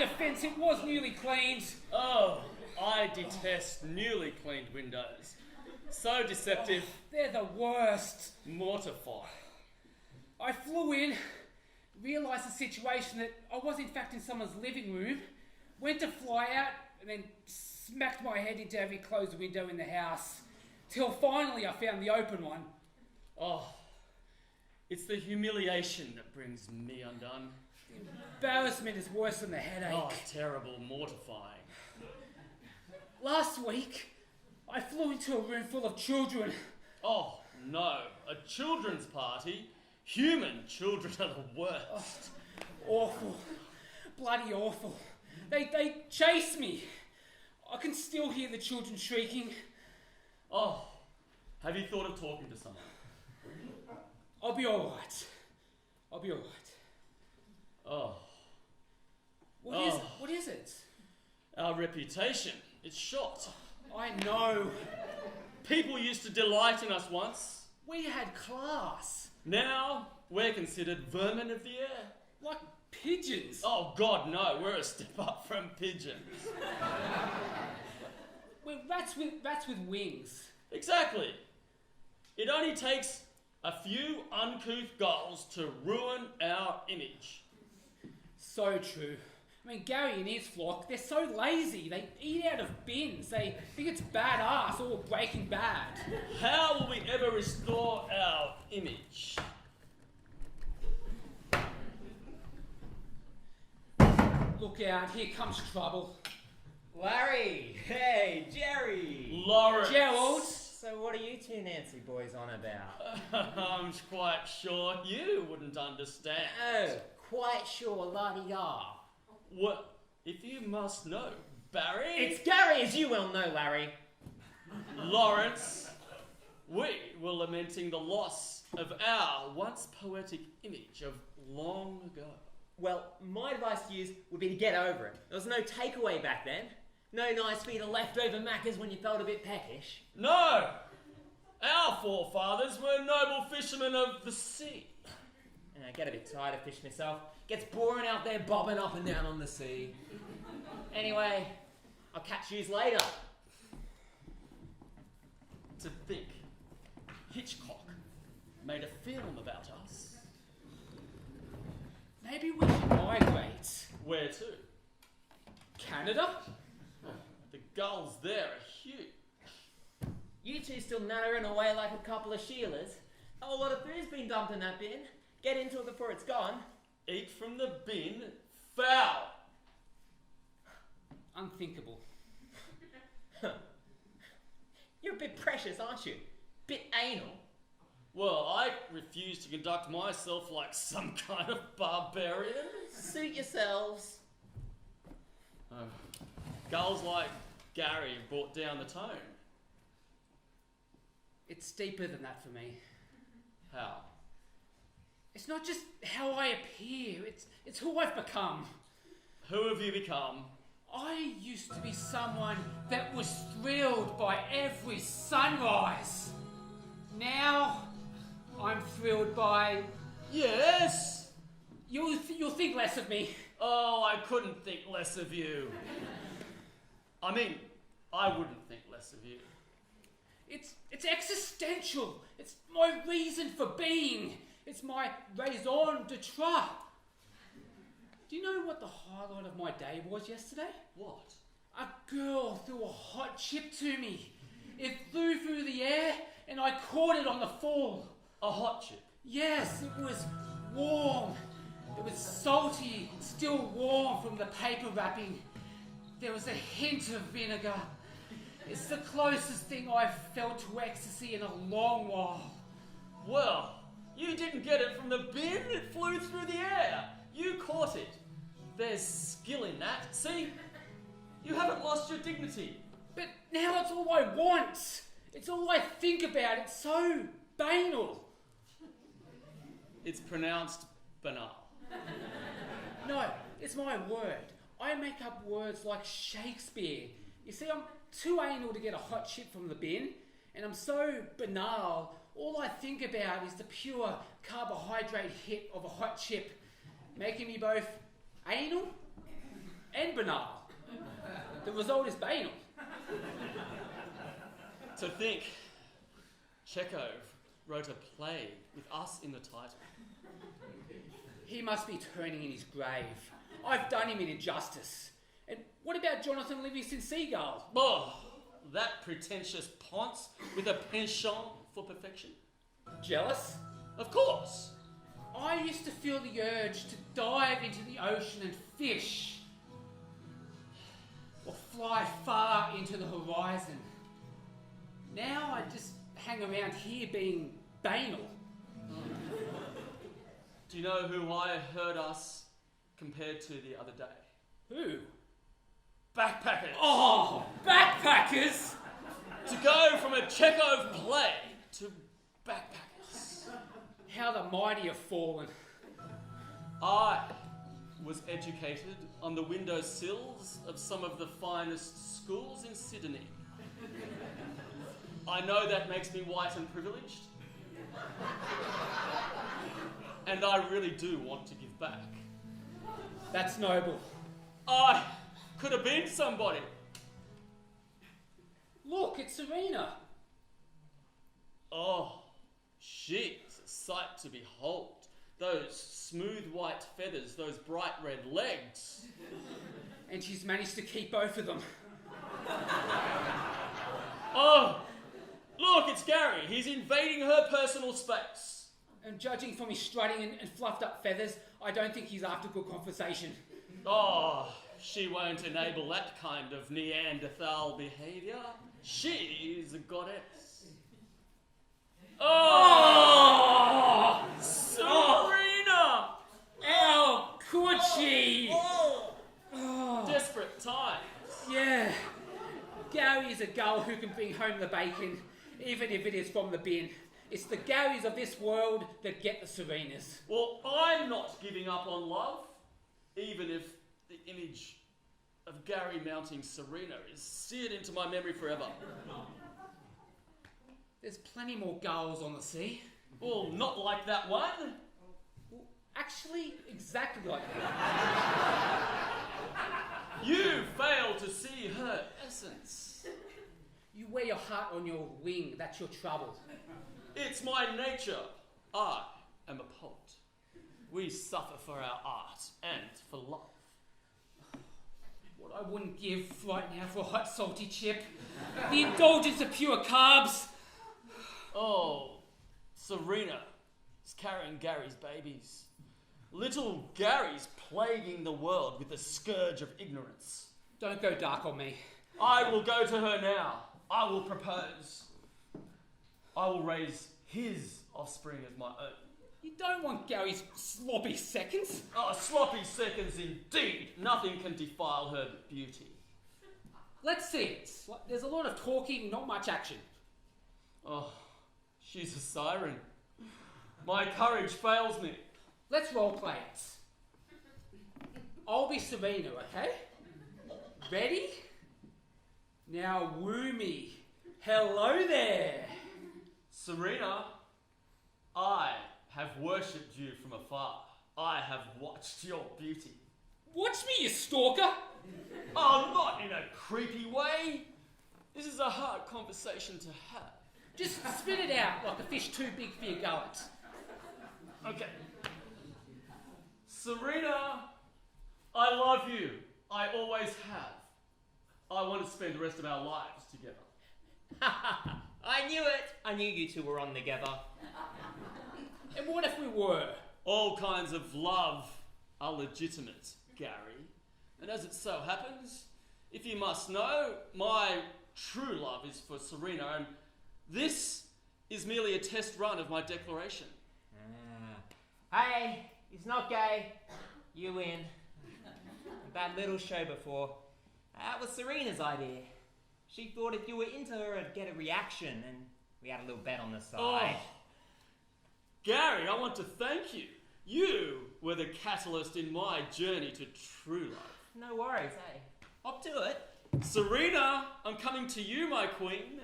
defence, it was newly cleaned. Oh, I detest newly cleaned windows. So deceptive. They're the worst. Mortifying. I flew in, realised the situation that I was in fact in someone's living room, went to fly out, and then smacked my head into every closed window in the house, till finally I found the open one. Oh, it's the humiliation that brings me undone. Embarrassment is worse than the headache. Oh, terrible, mortifying. Last week, I flew into a room full of children. Oh, no, a children's party? Human children are the worst. Awful. Bloody awful. They chased me. I can still hear the children shrieking. Oh, have you thought of talking to someone? I'll be alright. I'll be alright. Oh. What is it? Our reputation. It's shot. I know. People used to delight in us once. We had class. Now, we're considered vermin of the air. Like pigeons. Oh, God, no. We're a step up from pigeons. We're rats with wings. Exactly. It only takes a few uncouth gulls to ruin our image. So true. I mean, Gary and his flock, they're so lazy. They eat out of bins. They think it's badass or Breaking Bad. How will we ever restore our image? Look out, here comes trouble. Larry! Hey, Jerry! Lawrence! Gerald! So what are you two Nancy boys on about? I'm quite sure you wouldn't understand. Oh, quite sure, la-di-da. What? If you must know, Barry... It's Gary, as you well know, Larry. Lawrence, we were lamenting the loss of our once poetic image of long ago. Well, my advice to you would be to get over it. There was no takeaway back then. No nice feed of leftover Maccas when you felt a bit peckish. No! Our forefathers were noble fishermen of the sea. And I get a bit tired of fishing myself. Gets boring out there bobbing up and down on the sea. Anyway, I'll catch yous later. To think, Hitchcock made a film about us. Maybe we should migrate. Where to? Canada? Oh, the gulls there are huge. You two still nattering away like a couple of Sheilas. A whole lot of food's been dumped in that bin. Get into it before it's gone. Eat from the bin, foul. Unthinkable. You're a bit precious, aren't you? Bit anal. Well, I refuse to conduct myself like some kind of barbarian. Suit yourselves. Gulls like Gary brought down the tone. It's deeper than that for me. How? It's not just how I appear, it's who I've become. Who have you become? I used to be someone that was thrilled by every sunrise. Now, I'm thrilled by... Yes! You'll think less of me. Oh, I couldn't think less of you. I mean, I wouldn't think less of you. It's existential. It's my reason for being. It's my raison d'etre. Do you know what the highlight of my day was yesterday? What? A girl threw a hot chip to me. It flew through the air and I caught it on the fall. A hot chip? Yes, it was warm. It was salty, still warm from the paper wrapping. There was a hint of vinegar. It's the closest thing I've felt to ecstasy in a long while. Well, you didn't get it from the bin, it flew through the air. You caught it. There's skill in that. See? You haven't lost your dignity. But now it's all I want. It's all I think about. It's so banal. It's pronounced banal. No, it's my word. I make up words like Shakespeare. You see, I'm too anal to get a hot chip from the bin, and I'm so banal, all I think about is the pure carbohydrate hit of a hot chip, making me both anal and banal. The result is banal. To think, Chekhov wrote a play with us in the title. He must be turning in his grave. I've done him an injustice. And what about Jonathan Livingston Seagull? Oh, that pretentious ponce with a penchant for perfection. Jealous? Of course. I used to feel the urge to dive into the ocean and fish. Or fly far into the horizon. Now I just hang around here being banal. Do you know who I heard us compared to the other day? Who? Backpackers. Oh, backpackers! To go from a Chekhov play to backpackers. How the mighty have fallen. I was educated on the windowsills of some of the finest schools in Sydney. I know that makes me white and privileged. And I really do want to give back. That's noble. I could have been somebody. Look, it's Serena. Oh, she's a sight to behold. Those smooth white feathers, those bright red legs. And she's managed to keep both of them. Oh, look, it's Gary. He's invading her personal space. And judging from his strutting and fluffed up feathers, I don't think he's after good conversation. Oh, she won't enable that kind of Neanderthal behaviour. She's a goddess. Oh! Serena! How could she? Oh. Oh, Desperate times. yeah. Gary is a gull who can bring home the bacon, even if it is from the bin. It's the Garys of this world that get the Serenas. Well, I'm not giving up on love, even if the image of Gary mounting Serena is seared into my memory forever. There's plenty more gulls on the sea. Well, not like that one. Well, actually, exactly like that. You fail to see her essence. You wear your heart on your wing, that's your trouble. It's my nature. I am a poet. We suffer for our art and for love. What I wouldn't give right now for a hot salty chip. The indulgence of pure carbs. Oh, Serena is carrying Gary's babies. Little Gary's plaguing the world with the scourge of ignorance. Don't go dark on me. I will go to her now. I will propose. I will raise his offspring as my own. You don't want Gary's sloppy seconds. Oh, sloppy seconds indeed. Nothing can defile her beauty. Let's see it. There's a lot of talking, not much action. Oh, she's a siren. My courage fails me. Let's roleplay it. I'll be Serena, okay? Ready? Now woo me. Hello there. Serena, I have worshipped you from afar. I have watched your beauty. Watch me, you stalker. Oh, not in a creepy way. This is a hard conversation to have. Just spit it out like a fish too big for your gullet. Okay. Serena, I love you. I always have. I want to spend the rest of our lives together. I knew it. I knew you two were on together. And what if we were? All kinds of love are legitimate, Gary. And as it so happens, if you must know, my true love is for Serena, and this is merely a test run of my declaration. Hey, he's not gay. You win. That little show before. That was Serena's idea. She thought if you were into her, I'd get a reaction, and we had a little bet on the side. Oh, Gary, I want to thank you. You were the catalyst in my journey to true love. No worries, hey. Hop to it. Serena, I'm coming to you, my queen.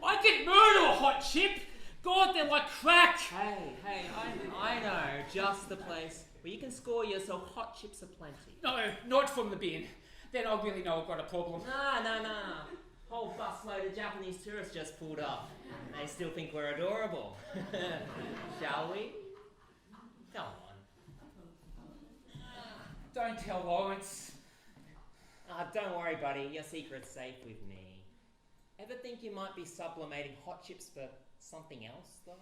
I could murder a hot chip. God, they're like crack! Hey, I know just the place where you can score yourself hot chips aplenty. No, not from the bin. Then I'll really know I've got a problem. No. Whole busload of Japanese tourists just pulled up. They still think we're adorable. Shall we? Come on. Don't tell Lawrence. Don't worry, buddy. Your secret's safe with me. Ever think you might be sublimating hot chips for something else, though?